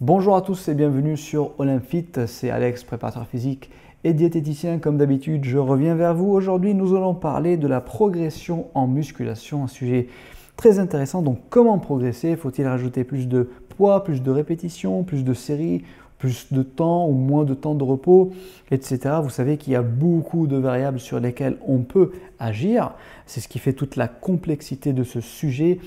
Bonjour à tous et bienvenue sur Olympfit, c'est Alex, préparateur physique et diététicien. Comme d'habitude, je reviens vers vous. Aujourd'hui, nous allons parler de la progression en musculation, un sujet très intéressant. Donc, comment progresser? Faut-il rajouter plus de poids, plus de répétitions, plus de séries, plus de temps ou moins de temps de repos, etc. Vous savez qu'il y a beaucoup de variables sur lesquelles on peut agir. C'est ce qui fait toute la complexité de ce sujet,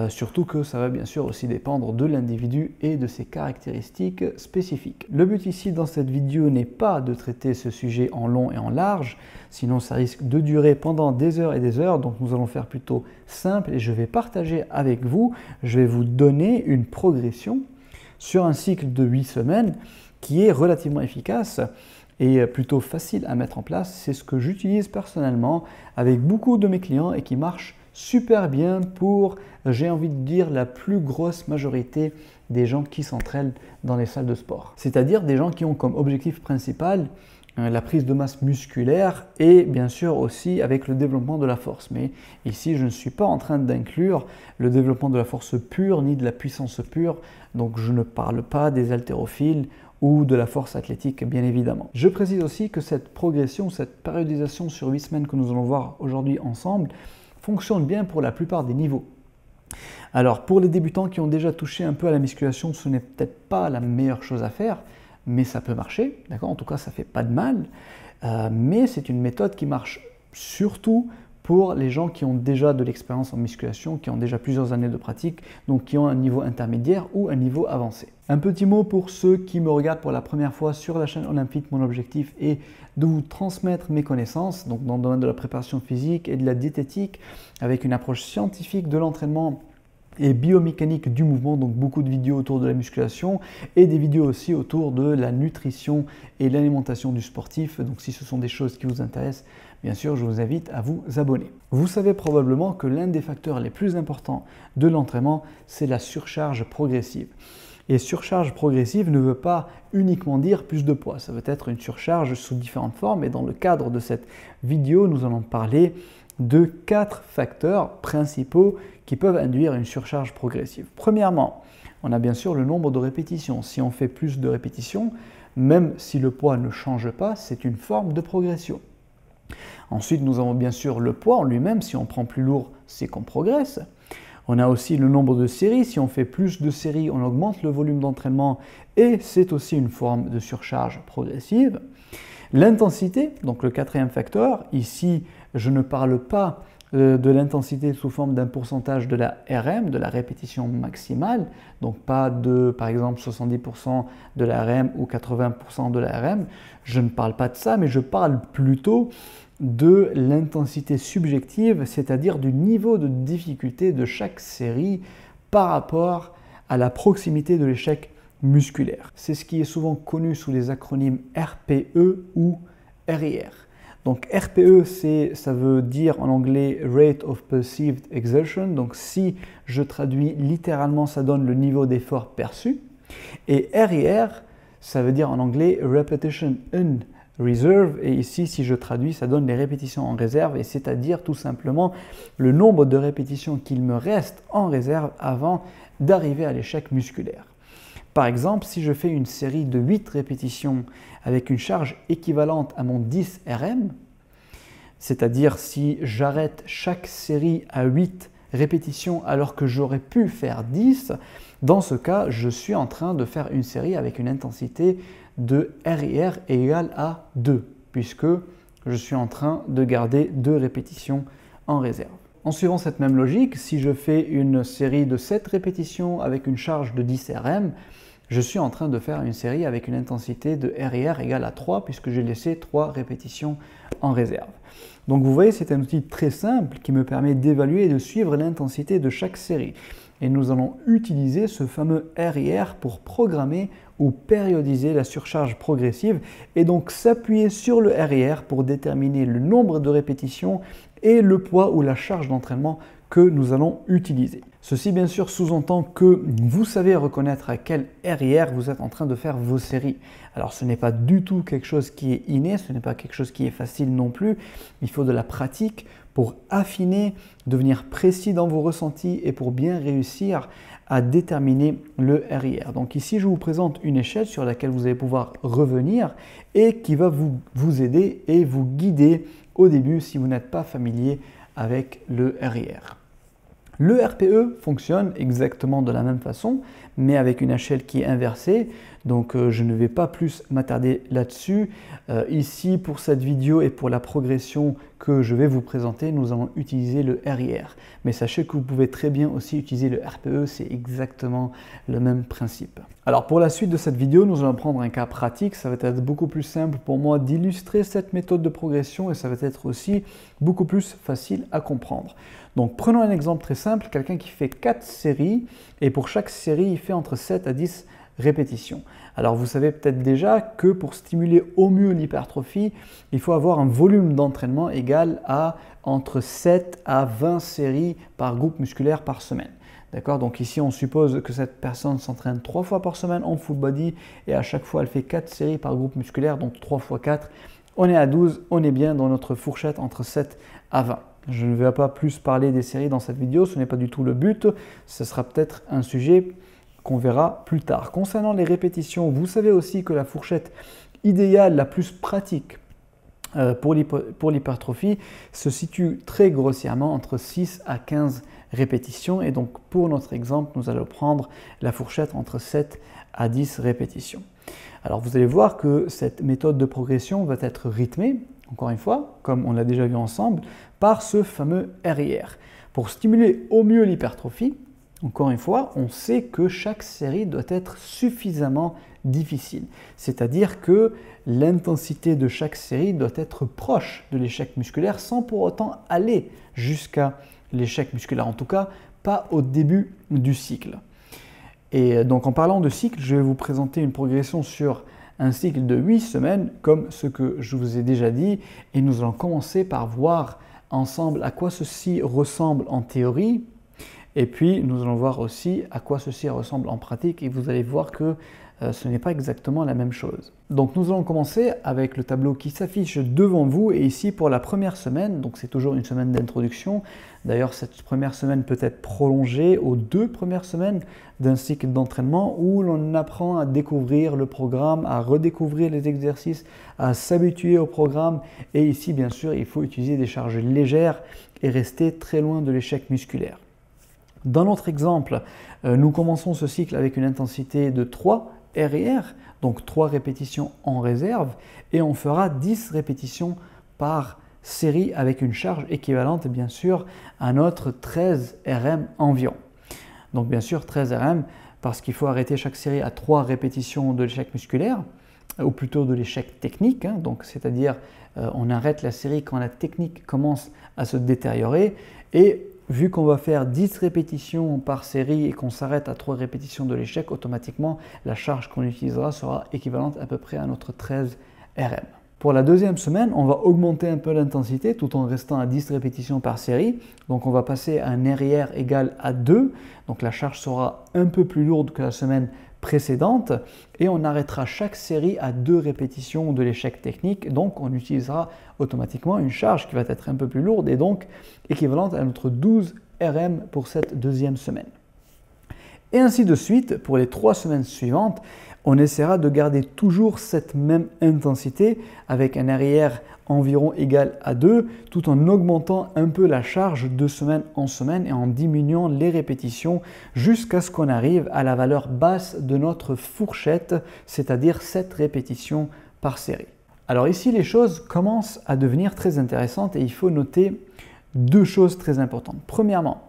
surtout que ça va bien sûr aussi dépendre de l'individu et de ses caractéristiques spécifiques. Le but ici dans cette vidéo n'est pas de traiter ce sujet en long et en large, sinon ça risque de durer pendant des heures et des heures, donc nous allons faire plutôt simple et je vais partager avec vous, je vais vous donner une progression sur un cycle de 8 semaines qui est relativement efficace et plutôt facile à mettre en place. C'est ce que j'utilise personnellement avec beaucoup de mes clients et qui marche super bien pour, j'ai envie de dire, la plus grosse majorité des gens qui s'entraînent dans les salles de sport. C'est-à-dire des gens qui ont comme objectif principal la prise de masse musculaire et bien sûr aussi avec le développement de la force. Mais ici, je ne suis pas en train d'inclure le développement de la force pure ni de la puissance pure. Donc, je ne parle pas des haltérophiles ou de la force athlétique, bien évidemment. Je précise aussi que cette progression, cette périodisation sur 8 semaines que nous allons voir aujourd'hui ensemble fonctionne bien pour la plupart des niveaux. Alors, pour les débutants qui ont déjà touché un peu à la musculation, ce n'est peut-être pas la meilleure chose à faire, mais ça peut marcher, d'accord? En tout cas, ça ne fait pas de mal, mais c'est une méthode qui marche surtout pour les gens qui ont déjà de l'expérience en musculation, qui ont déjà plusieurs années de pratique, donc qui ont un niveau intermédiaire ou un niveau avancé. Un petit mot pour ceux qui me regardent pour la première fois sur la chaîne Olympfit. Mon objectif est de vous transmettre mes connaissances, donc dans le domaine de la préparation physique et de la diététique, avec une approche scientifique de l'entraînement et biomécanique du mouvement, donc beaucoup de vidéos autour de la musculation et des vidéos aussi autour de la nutrition et l'alimentation du sportif. Donc si ce sont des choses qui vous intéressent, bien sûr, je vous invite à vous abonner. Vous savez probablement que l'un des facteurs les plus importants de l'entraînement, c'est la surcharge progressive. Et surcharge progressive ne veut pas uniquement dire plus de poids, ça veut être une surcharge sous différentes formes et dans le cadre de cette vidéo, nous allons parler de 4 facteurs principaux qui peuvent induire une surcharge progressive. Premièrement, on a bien sûr le nombre de répétitions. Si on fait plus de répétitions, même si le poids ne change pas, c'est une forme de progression. Ensuite, nous avons bien sûr le poids en lui-même. Si on prend plus lourd, c'est qu'on progresse. On a aussi le nombre de séries. Si on fait plus de séries, on augmente le volume d'entraînement et c'est aussi une forme de surcharge progressive. L'intensité, donc le quatrième facteur, ici je ne parle pas de l'intensité sous forme d'un pourcentage de la RM, de la répétition maximale, donc pas de par exemple 70% de la RM ou 80% de la RM, je ne parle pas de ça, mais je parle plutôt de l'intensité subjective, c'est-à-dire du niveau de difficulté de chaque série par rapport à la proximité de l'échec musculaire. C'est ce qui est souvent connu sous les acronymes RPE ou RIR. Donc RPE, ça veut dire en anglais Rate of Perceived Exertion. Donc si je traduis littéralement, ça donne le niveau d'effort perçu. Et RIR, ça veut dire en anglais Repetition in Reserve. Et ici, si je traduis, ça donne les répétitions en réserve. Et c'est-à-dire tout simplement le nombre de répétitions qu'il me reste en réserve avant d'arriver à l'échec musculaire. Par exemple, si je fais une série de 8 répétitions avec une charge équivalente à mon 10 RM, c'est-à-dire si j'arrête chaque série à 8 répétitions alors que j'aurais pu faire 10, dans ce cas, je suis en train de faire une série avec une intensité de RIR égale à 2, puisque je suis en train de garder 2 répétitions en réserve. En suivant cette même logique, si je fais une série de 7 répétitions avec une charge de 10 RM, je suis en train de faire une série avec une intensité de RIR égale à 3 puisque j'ai laissé 3 répétitions en réserve. Donc vous voyez, c'est un outil très simple qui me permet d'évaluer et de suivre l'intensité de chaque série. Et nous allons utiliser ce fameux RIR pour programmer ou périodiser la surcharge progressive et donc s'appuyer sur le RIR pour déterminer le nombre de répétitions et le poids ou la charge d'entraînement que nous allons utiliser. Ceci bien sûr sous-entend que vous savez reconnaître à quel RIR vous êtes en train de faire vos séries. Alors ce n'est pas du tout quelque chose qui est inné, ce n'est pas quelque chose qui est facile non plus. Il faut de la pratique pour affiner, devenir précis dans vos ressentis et pour bien réussir à déterminer le RIR. Donc ici, je vous présente une échelle sur laquelle vous allez pouvoir revenir et qui va vous aider et vous guider au début si vous n'êtes pas familier avec le RIR. Le RPE fonctionne exactement de la même façon, mais avec une échelle qui est inversée. Donc je ne vais pas plus m'attarder là-dessus. Ici, pour cette vidéo et pour la progression que je vais vous présenter, nous allons utiliser le RIR. Mais sachez que vous pouvez très bien aussi utiliser le RPE, c'est exactement le même principe. Alors pour la suite de cette vidéo, nous allons prendre un cas pratique. Ça va être beaucoup plus simple pour moi d'illustrer cette méthode de progression et ça va être aussi beaucoup plus facile à comprendre. Donc prenons un exemple très simple, quelqu'un qui fait 4 séries et pour chaque série, il fait entre 7 à 10 répétitions. Alors vous savez peut-être déjà que pour stimuler au mieux l'hypertrophie, il faut avoir un volume d'entraînement égal à entre 7 à 20 séries par groupe musculaire par semaine. D'accord? Donc ici, on suppose que cette personne s'entraîne 3 fois par semaine en full body et à chaque fois, elle fait 4 séries par groupe musculaire, donc 3 fois 4. On est à 12, on est bien dans notre fourchette entre 7 à 20. Je ne vais pas plus parler des séries dans cette vidéo, ce n'est pas du tout le but. Ce sera peut-être un sujet qu'on verra plus tard. Concernant les répétitions, vous savez aussi que la fourchette idéale, la plus pratique pour l'hypertrophie, se situe très grossièrement entre 6 à 15 répétitions. Et donc pour notre exemple, nous allons prendre la fourchette entre 7 à 10 répétitions. Alors vous allez voir que cette méthode de progression va être rythmée, encore une fois, comme on l'a déjà vu ensemble, par ce fameux RIR. Pour stimuler au mieux l'hypertrophie, encore une fois, on sait que chaque série doit être suffisamment difficile. C'est-à-dire que l'intensité de chaque série doit être proche de l'échec musculaire sans pour autant aller jusqu'à l'échec musculaire. En tout cas, pas au début du cycle. Et donc en parlant de cycle, je vais vous présenter une progression sur un cycle de 8 semaines, comme ce que je vous ai déjà dit. Et nous allons commencer par voir ensemble à quoi ceci ressemble en théorie. Et puis, nous allons voir aussi à quoi ceci ressemble en pratique. Et vous allez voir que ce n'est pas exactement la même chose. Donc, nous allons commencer avec le tableau qui s'affiche devant vous. Et ici, pour la première semaine, donc c'est toujours une semaine d'introduction. D'ailleurs, cette première semaine peut être prolongée aux 2 premières semaines d'un cycle d'entraînement où l'on apprend à découvrir le programme, à redécouvrir les exercices, à s'habituer au programme. Et ici, bien sûr, il faut utiliser des charges légères et rester très loin de l'échec musculaire. Dans notre exemple, nous commençons ce cycle avec une intensité de 3 RIR, donc 3 répétitions en réserve, et on fera 10 répétitions par série avec une charge équivalente, bien sûr, à notre 13 RM environ. Donc bien sûr, 13 RM, parce qu'il faut arrêter chaque série à 3 répétitions de l'échec musculaire, ou plutôt de l'échec technique, hein, donc c'est-à-dire on arrête la série quand la technique commence à se détériorer, et vu qu'on va faire 10 répétitions par série et qu'on s'arrête à 3 répétitions de l'échec, automatiquement, la charge qu'on utilisera sera équivalente à peu près à notre 13 RM. Pour la deuxième semaine, on va augmenter un peu l'intensité tout en restant à 10 répétitions par série. Donc on va passer à un RIR égal à 2. Donc la charge sera un peu plus lourde que la semaine précédente et on arrêtera chaque série à 2 répétitions de l'échec technique. Donc on utilisera automatiquement une charge qui va être un peu plus lourde et donc équivalente à notre 12 RM pour cette deuxième semaine. Et ainsi de suite, pour les 3 semaines suivantes, on essaiera de garder toujours cette même intensité avec un RIR environ égal à 2, tout en augmentant un peu la charge de semaine en semaine et en diminuant les répétitions jusqu'à ce qu'on arrive à la valeur basse de notre fourchette, c'est-à-dire 7 répétitions par série. Alors ici, les choses commencent à devenir très intéressantes et il faut noter 2 choses très importantes. Premièrement,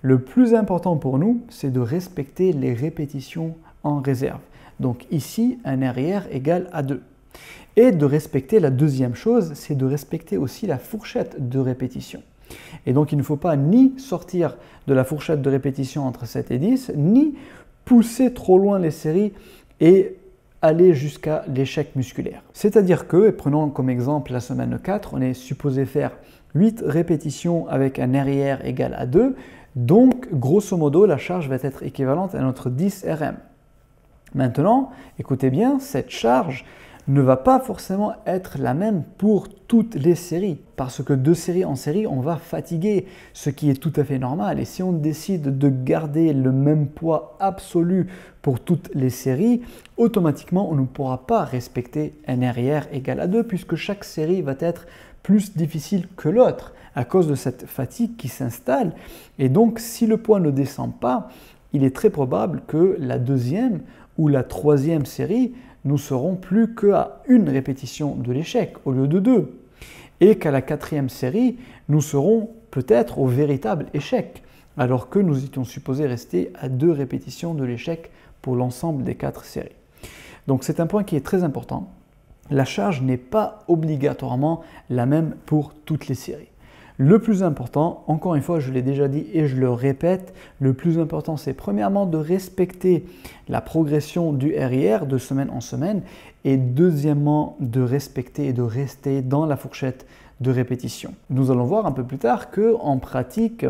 le plus important pour nous, c'est de respecter les répétitions en réserve. Donc ici, un RIR égal à 2. Et de respecter la deuxième chose, c'est de respecter aussi la fourchette de répétition. Et donc il ne faut pas ni sortir de la fourchette de répétition entre 7 et 10, ni pousser trop loin les séries et aller jusqu'à l'échec musculaire. C'est-à-dire que, et prenons comme exemple la semaine 4, on est supposé faire 8 répétitions avec un RIR égal à 2. Donc, grosso modo, la charge va être équivalente à notre 10 RM. Maintenant, écoutez bien, cette charge, ne va pas forcément être la même pour toutes les séries. Parce que de série en série, on va fatiguer, ce qui est tout à fait normal. Et si on décide de garder le même poids absolu pour toutes les séries, automatiquement, on ne pourra pas respecter un RIR égal à 2 puisque chaque série va être plus difficile que l'autre à cause de cette fatigue qui s'installe. Et donc, si le poids ne descend pas, il est très probable que la deuxième ou la troisième série, nous serons plus qu'à une répétition de l'échec au lieu de 2. Et qu'à la quatrième série, nous serons peut-être au véritable échec, alors que nous étions supposés rester à 2 répétitions de l'échec pour l'ensemble des 4 séries. Donc c'est un point qui est très important. La charge n'est pas obligatoirement la même pour toutes les séries. Le plus important, encore une fois, je l'ai déjà dit et je le répète, le plus important, c'est premièrement de respecter la progression du RIR de semaine en semaine et deuxièmement, de respecter et de rester dans la fourchette de répétition. Nous allons voir un peu plus tard qu'en pratique,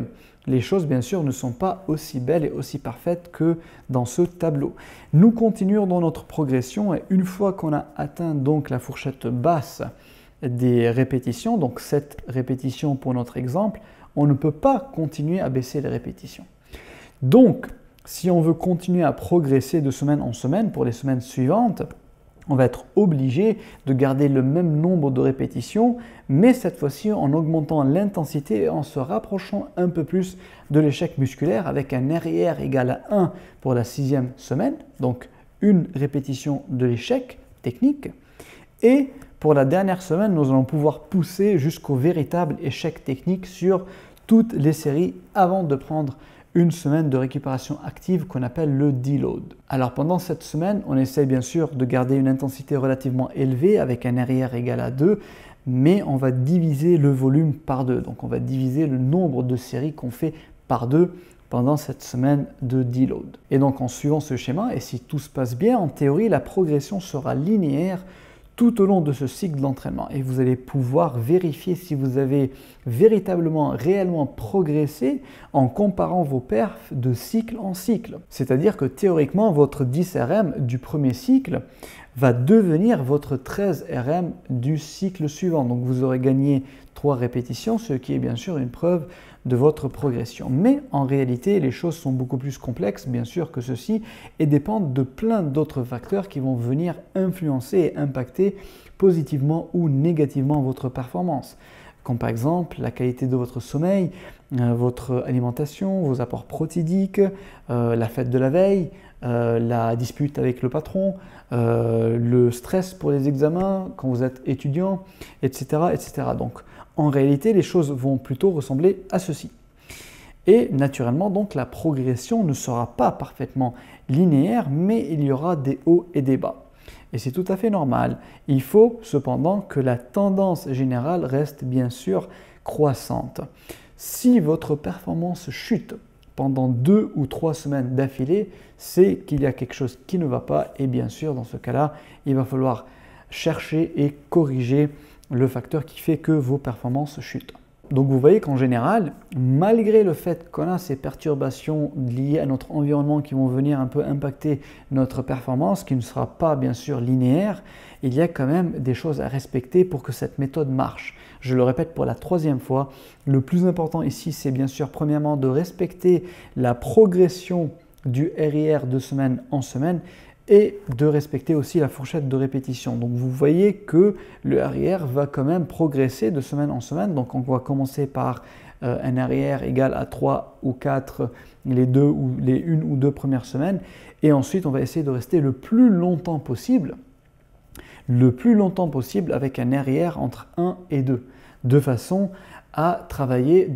les choses, bien sûr, ne sont pas aussi belles et aussi parfaites que dans ce tableau. Nous continuons dans notre progression et une fois qu'on a atteint donc la fourchette basse des répétitions, donc 7 répétitions pour notre exemple, on ne peut pas continuer à baisser les répétitions. Donc, si on veut continuer à progresser de semaine en semaine pour les semaines suivantes, on va être obligé de garder le même nombre de répétitions, mais cette fois-ci en augmentant l'intensité et en se rapprochant un peu plus de l'échec musculaire avec un RIR égal à 1 pour la 6e semaine, donc une répétition de l'échec technique, et pour la dernière semaine, nous allons pouvoir pousser jusqu'au véritable échec technique sur toutes les séries avant de prendre une semaine de récupération active qu'on appelle le deload. Alors pendant cette semaine, on essaie bien sûr de garder une intensité relativement élevée avec un RIR égal à 2, mais on va diviser le volume par 2. Donc on va diviser le nombre de séries qu'on fait par 2 pendant cette semaine de deload. Et donc en suivant ce schéma, et si tout se passe bien, en théorie, la progression sera linéaire tout au long de ce cycle d'entraînement et vous allez pouvoir vérifier si vous avez véritablement, réellement progressé en comparant vos perfs de cycle en cycle. C'est-à-dire que théoriquement, votre 10 RM du premier cycle va devenir votre 13 RM du cycle suivant. Donc vous aurez gagné 3 répétitions, ce qui est bien sûr une preuve de votre progression. Mais en réalité, les choses sont beaucoup plus complexes, bien sûr, que ceci, et dépendent de plein d'autres facteurs qui vont venir influencer et impacter positivement ou négativement votre performance. Comme par exemple la qualité de votre sommeil, votre alimentation, vos apports protidiques, la fête de la veille, la dispute avec le patron, le stress pour les examens quand vous êtes étudiant, etc., etc. Donc, en réalité, les choses vont plutôt ressembler à ceci. Et naturellement, donc, la progression ne sera pas parfaitement linéaire, mais il y aura des hauts et des bas. Et c'est tout à fait normal. Il faut cependant que la tendance générale reste bien sûr croissante. Si votre performance chute pendant 2 ou 3 semaines d'affilée, c'est qu'il y a quelque chose qui ne va pas et bien sûr dans ce cas-là, il va falloir chercher et corriger le facteur qui fait que vos performances chutent. Donc vous voyez qu'en général, malgré le fait qu'on a ces perturbations liées à notre environnement qui vont venir un peu impacter notre performance, qui ne sera pas bien sûr linéaire, il y a quand même des choses à respecter pour que cette méthode marche. Je le répète pour la 3e fois, le plus important ici, c'est bien sûr premièrement de respecter la progression du RIR de semaine en semaine et de respecter aussi la fourchette de répétition. Donc vous voyez que le RIR va quand même progresser de semaine en semaine. Donc on va commencer par un RIR égal à 3 ou 4 les 1 ou 2 premières semaines. Et ensuite on va essayer de rester le plus longtemps possible avec un RIR entre 1 et 2, de façon à travailler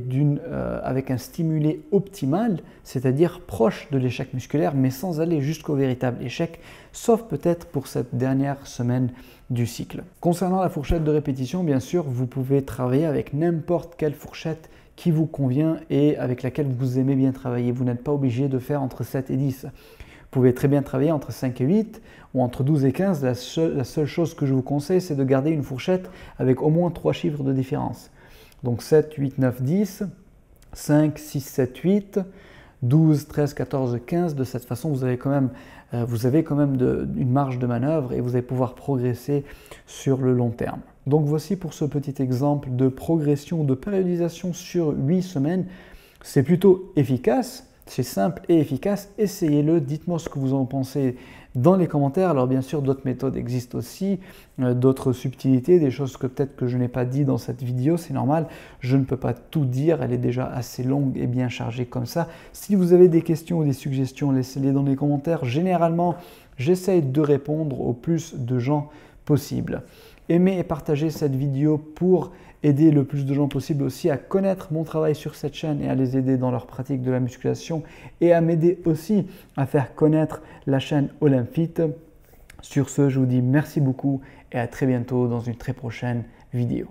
avec un stimulé optimal, c'est-à-dire proche de l'échec musculaire, mais sans aller jusqu'au véritable échec, sauf peut-être pour cette dernière semaine du cycle. Concernant la fourchette de répétition, bien sûr, vous pouvez travailler avec n'importe quelle fourchette qui vous convient et avec laquelle vous aimez bien travailler. Vous n'êtes pas obligé de faire entre 7 et 10. Vous pouvez très bien travailler entre 5 et 8 ou entre 12 et 15. La seule chose que je vous conseille, c'est de garder une fourchette avec au moins 3 chiffres de différence. Donc 7, 8, 9, 10, 5, 6, 7, 8, 12, 13, 14, 15. De cette façon, vous avez quand même une marge de manœuvre et vous allez pouvoir progresser sur le long terme. Donc voici pour ce petit exemple de progression, de périodisation sur 8 semaines. C'est plutôt efficace, c'est simple et efficace. Essayez-le, dites-moi ce que vous en pensez dans les commentaires. Alors bien sûr, d'autres méthodes existent aussi, d'autres subtilités, des choses que peut-être que je n'ai pas dit dans cette vidéo, c'est normal. Je ne peux pas tout dire, elle est déjà assez longue et bien chargée comme ça. Si vous avez des questions ou des suggestions, laissez-les dans les commentaires. Généralement, j'essaye de répondre au plus de gens possible. Aimez et partagez cette vidéo pour aider le plus de gens possible aussi à connaître mon travail sur cette chaîne et à les aider dans leur pratique de la musculation et à m'aider aussi à faire connaître la chaîne Olympfit. Sur ce, je vous dis merci beaucoup et à très bientôt dans une très prochaine vidéo.